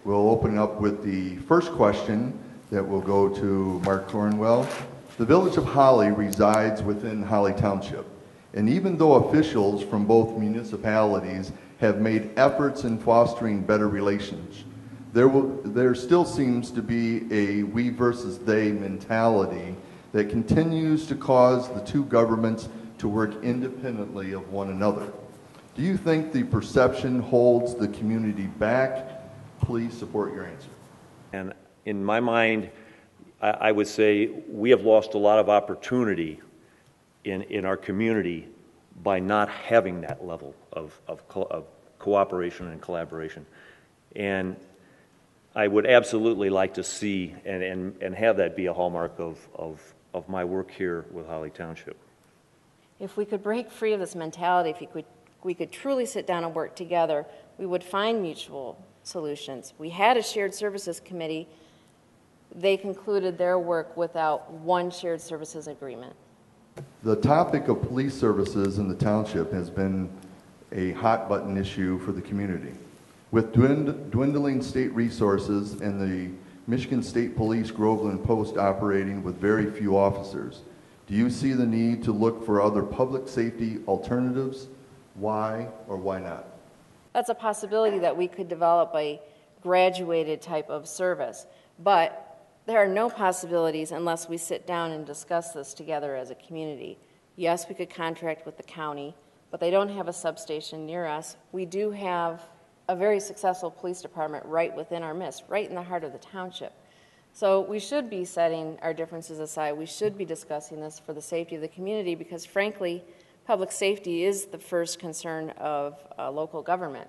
We'll open up with the first question that will go to Mark Cornwell. The Village of Holly resides within Holly Township, and even though officials from both municipalities have made efforts in fostering better relations, there still seems to be a we versus they mentality that continues to cause the two governments to work independently of one another. Do you think the perception holds the community back? Please support your answer. And in my mind, I would say we have lost a lot of opportunity in our community by not having that level of cooperation and collaboration. And I would absolutely like to see and have that be a hallmark of my work here with Holly Township. If we could break free of this mentality, if we could truly sit down and work together, we would find mutual solutions. We had a shared services committee. They concluded their work without one shared services agreement. The topic of police services in the township has been a hot button issue for the community. With dwindling state resources and the Michigan State Police Groveland Post operating with very few officers, do you see the need to look for other public safety alternatives? Why or why not? That's a possibility that we could develop a graduated type of service, but there are no possibilities unless we sit down and discuss this together as a community. Yes, we could contract with the county, but they don't have a substation near us. We do have a very successful police department right within our midst, right in the heart of the township. So we should be setting our differences aside. We should be discussing this for the safety of the community because, frankly, public safety is the first concern of local government.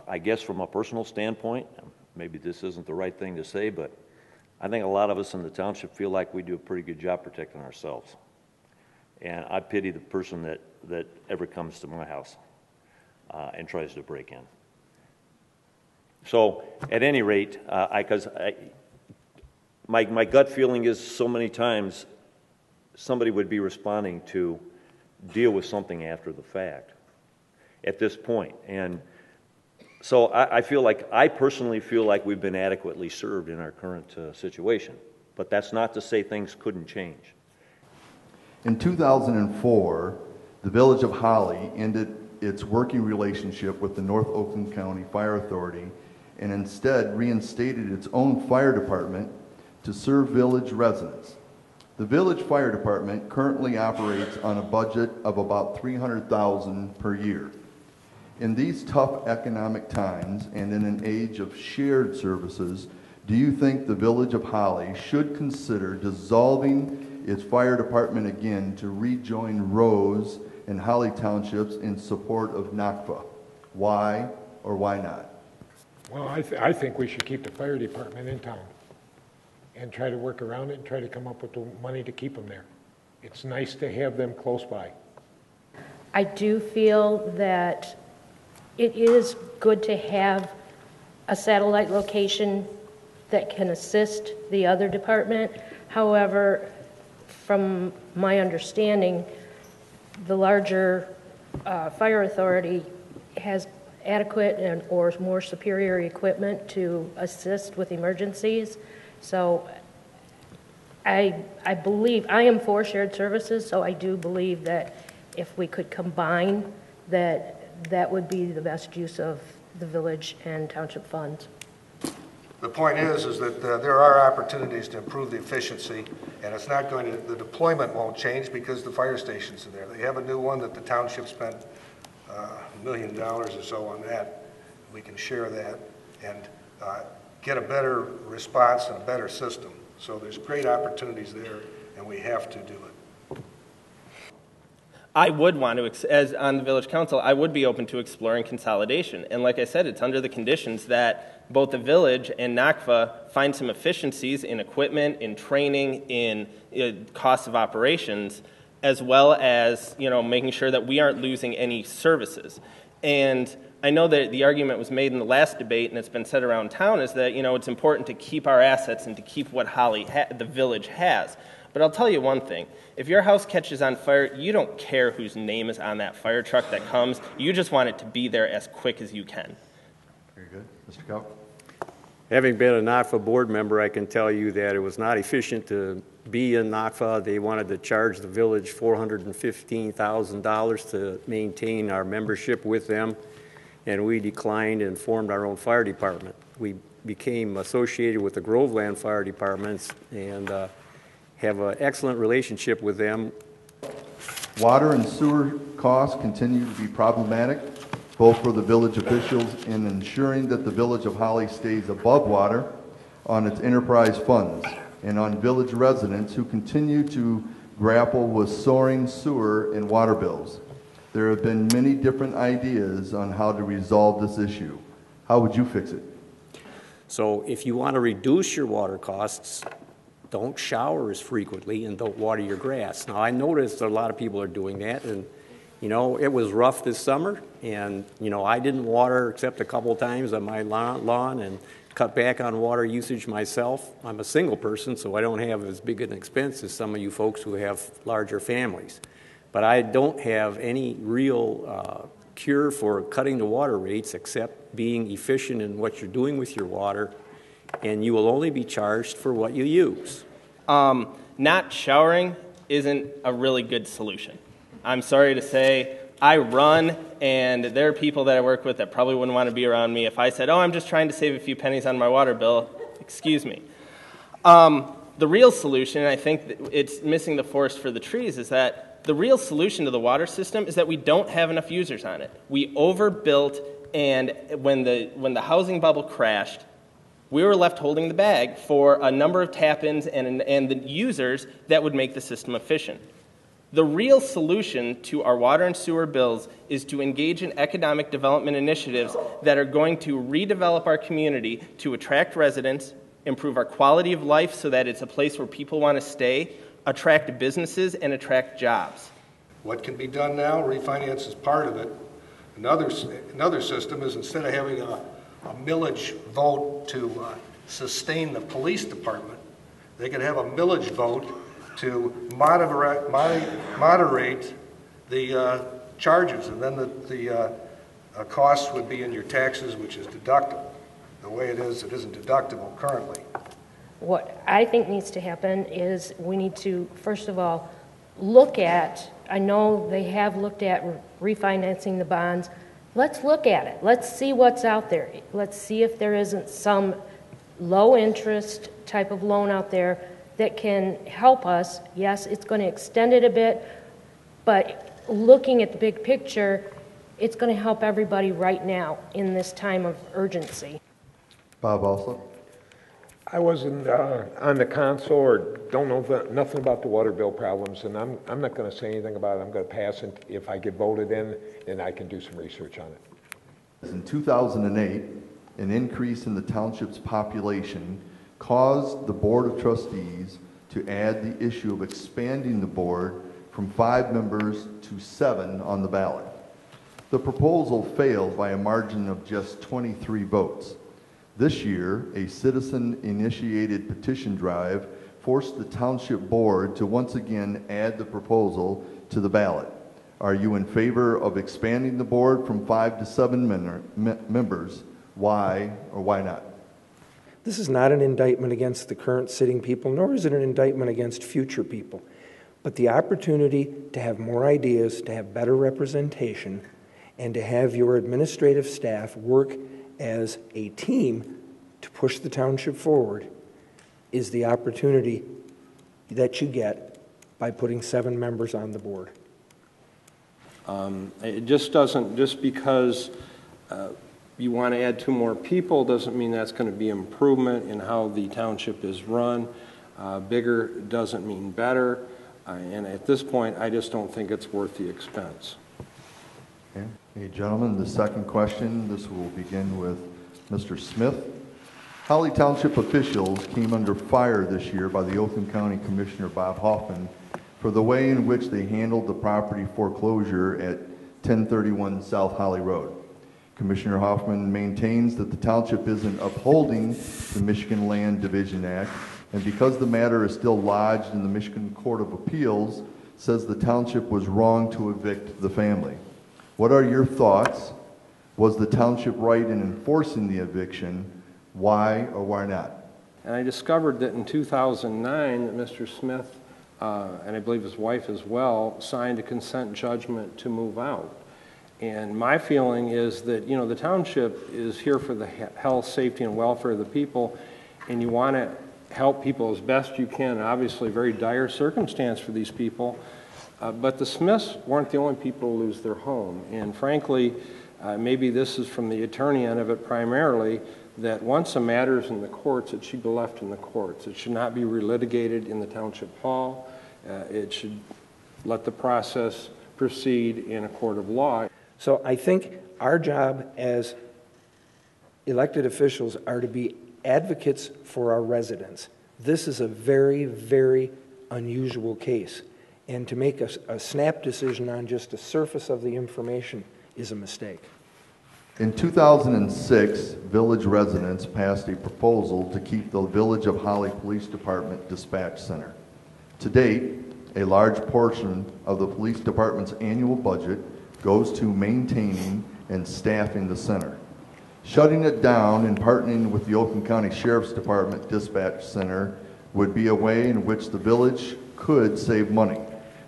I guess from a personal standpoint, maybe this isn't the right thing to say, but I think a lot of us in the township feel like we do a pretty good job protecting ourselves. And I pity the person that ever comes to my house and tries to break in. So at any rate, my gut feeling is so many times somebody would be responding to deal with something after the fact at this point. And so I personally feel like we've been adequately served in our current situation. But that's not to say things couldn't change. In 2004, the Village of Holly ended its working relationship with the North Oakland County Fire Authority and instead reinstated its own fire department to serve village residents. The village fire department currently operates on a budget of about $300,000 per year. In these tough economic times and in an age of shared services, do you think the Village of Holly should consider dissolving its fire department again to rejoin Rose and Holly Townships in support of NACFA? Why or why not? Well, I think we should keep the fire department in town and try to work around it and try to come up with the money to keep them there. It's nice to have them close by. I do feel that it is good to have a satellite location that can assist the other department. However, from my understanding, the larger fire authority has adequate and or more superior equipment to assist with emergencies. So I believe, I am for shared services, so I do believe that if we could combine that would be the best use of the village and township funds. The point is that there are opportunities to improve the efficiency, and it's not going to, the deployment won't change because the fire stations are there. They have a new one that the township spent $1 million or so on that. We can share that and get a better response and a better system. So there's great opportunities there, and we have to do it. I would want to, as on the village council, I would be open to exploring consolidation. And like I said, it's under the conditions that both the village and NACFA find some efficiencies in equipment, in training, in cost of operations, as well as, making sure that we aren't losing any services. And I know that the argument was made in the last debate, and it's been said around town, is that, it's important to keep our assets and to keep what the village has. But I'll tell you one thing. If your house catches on fire, you don't care whose name is on that fire truck that comes. You just want it to be there as quick as you can. Very good. Mr. Cow? Having been a NACFA board member, I can tell you that it was not efficient to be in NACFA. They wanted to charge the village $415,000 to maintain our membership with them, and we declined and formed our own fire department. We became associated with the Groveland Fire Departments and have an excellent relationship with them. Water and sewer costs continue to be problematic, both for the village officials in ensuring that the village of Holly stays above water on its enterprise funds, and on village residents who continue to grapple with soaring sewer and water bills. There have been many different ideas on how to resolve this issue. How would you fix it? So if you want to reduce your water costs, don't shower as frequently and don't water your grass. Now, I noticed that a lot of people are doing that, and you know, it was rough this summer, and you know, I didn't water except a couple times on my lawn and cut back on water usage myself. I'm a single person, so I don't have as big an expense as some of you folks who have larger families. But I don't have any real cure for cutting the water rates except being efficient in what you're doing with your water, and you will only be charged for what you use. Not showering isn't a really good solution. I'm sorry to say, I run, and there are people that I work with that probably wouldn't want to be around me if I said, oh, I'm just trying to save a few pennies on my water bill. Excuse me. The real solution, and I think that it's missing the forest for the trees, is that the real solution to the water system is that we don't have enough users on it. We overbuilt, and when the housing bubble crashed, we were left holding the bag for a number of tap-ins and the users that would make the system efficient. The real solution to our water and sewer bills is to engage in economic development initiatives that are going to redevelop our community to attract residents, improve our quality of life so that it's a place where people want to stay, attract businesses, and attract jobs. What can be done now? Refinance is part of it. Another system is, instead of having a millage vote to sustain the police department, they could have a millage vote to moderate the charges, and then the costs would be in your taxes, which is deductible. The way it isn't deductible currently. What I think needs to happen is we need to, first of all, look at, I know they have looked at refinancing the bonds. Let's look at it. Let's see what's out there. Let's see if there isn't some low interest type of loan out there that can help us. Yes, it's going to extend it a bit, but looking at the big picture, it's going to help everybody right now in this time of urgency. Bob also? I wasn't on the council or don't know nothing about the water bill problems, and I'm not going to say anything about it. I'm going to pass it. If I get voted in, then I can do some research on it. In 2008, an increase in the township's population caused the Board of Trustees to add the issue of expanding the board from 5 members to 7 on the ballot. The proposal failed by a margin of just 23 votes. This year, a citizen-initiated petition drive forced the Township Board to once again add the proposal to the ballot. Are you in favor of expanding the board from 5 to 7 members? Why or why not? This is not an indictment against the current sitting people, nor is it an indictment against future people. But the opportunity to have more ideas, to have better representation, and to have your administrative staff work as a team to push the township forward is the opportunity that you get by putting 7 members on the board. It just doesn't, just because you want to add 2 more people doesn't mean that's going to be improvement in how the township is run. Bigger doesn't mean better. And at this point, I just don't think it's worth the expense. Okay. Hey, gentlemen, the second question, this will begin with Mr. Smith. Holly Township officials came under fire this year by the Oakland County Commissioner Bob Hoffman for the way in which they handled the property foreclosure at 1031 South Holly Road. Commissioner Hoffman maintains that the township isn't upholding the Michigan Land Division Act, and because the matter is still lodged in the Michigan Court of Appeals, says the township was wrong to evict the family. What are your thoughts? Was the township right in enforcing the eviction? Why or why not? And I discovered that in 2009, that Mr. Smith, and I believe his wife as well, signed a consent judgment to move out. And my feeling is that, you know, the township is here for the health, safety, and welfare of the people, and you want to help people as best you can. Obviously, very dire circumstance for these people. But the Smiths weren't the only people to lose their home. And frankly, maybe this is from the attorney end of it primarily, that once a matter is in the courts, it should be left in the courts. It should not be relitigated in the township hall. It should let the process proceed in a court of law. So I think our job as elected officials are to be advocates for our residents. This is a very, very unusual case. And to make a snap decision on just the surface of the information is a mistake. In 2006, village residents passed a proposal to keep the Village of Holly Police Department Dispatch Center. To date, a large portion of the police department's annual budget goes to maintaining and staffing the center. Shutting it down and partnering with the Oakland County Sheriff's Department Dispatch Center would be a way in which the village could save money,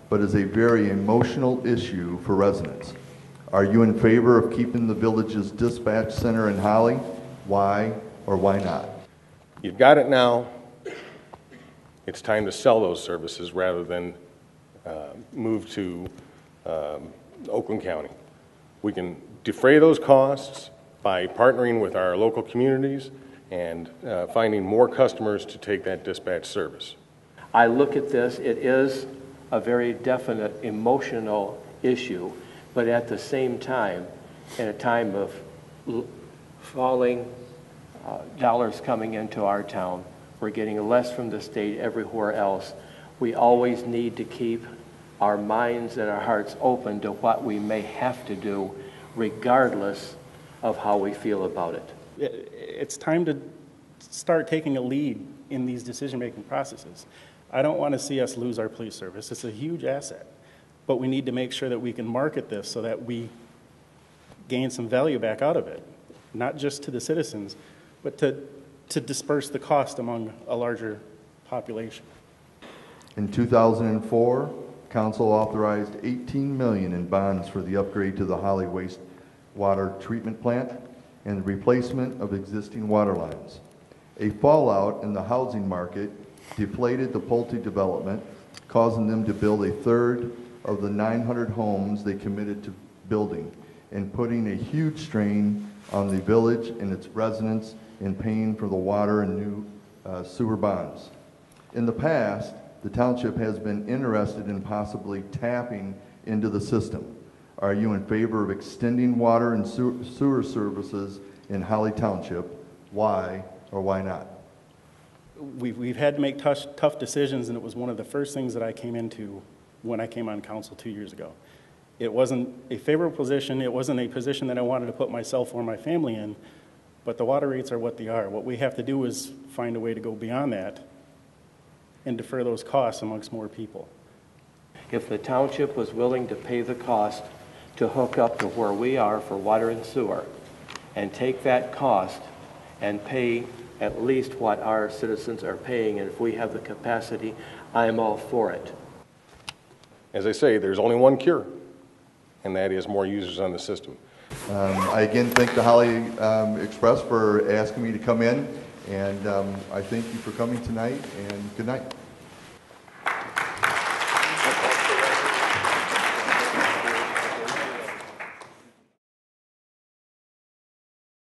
but is a very emotional issue for residents. Are you in favor of keeping the village's dispatch center in Holly? Why or why not? You've got it now. It's time to sell those services rather than move to Oakland County. We can defray those costs by partnering with our local communities and finding more customers to take that dispatch service. I look at this, it is a very definite emotional issue, but at the same time, in a time of falling dollars coming into our town, we're getting less from the state everywhere else. We always need to keep our minds and our hearts open to what we may have to do, regardless of how we feel about it. It's time to start taking a lead in these decision-making processes. I don't want to see us lose our police service. It's a huge asset, but we need to make sure that we can market this so that we gain some value back out of it, not just to the citizens, but to disperse the cost among a larger population. In 2004, Council authorized $18 million in bonds for the upgrade to the Holly wastewater treatment plant and the replacement of existing water lines. A fallout in the housing market deflated the Pulte development, causing them to build a third of the 900 homes they committed to building and putting a huge strain on the village and its residents in paying for the water and new sewer bonds. In the past, the township has been interested in possibly tapping into the system. Are you in favor of extending water and sewer services in Holly Township? Why or why not? We've had to make tough decisions, and it was one of the first things that I came into when I came on council 2 years ago. It wasn't a favorable position. It wasn't a position that I wanted to put myself or my family in, but the water rates are what they are. What we have to do is find a way to go beyond that and defer those costs amongst more people. If the township was willing to pay the cost to hook up to where we are for water and sewer and take that cost and pay at least what our citizens are paying, and if we have the capacity, I'm all for it. As I say, there's only one cure, and that is more users on the system. I again thank the Holly Express for asking me to come in, and I thank you for coming tonight, and good night.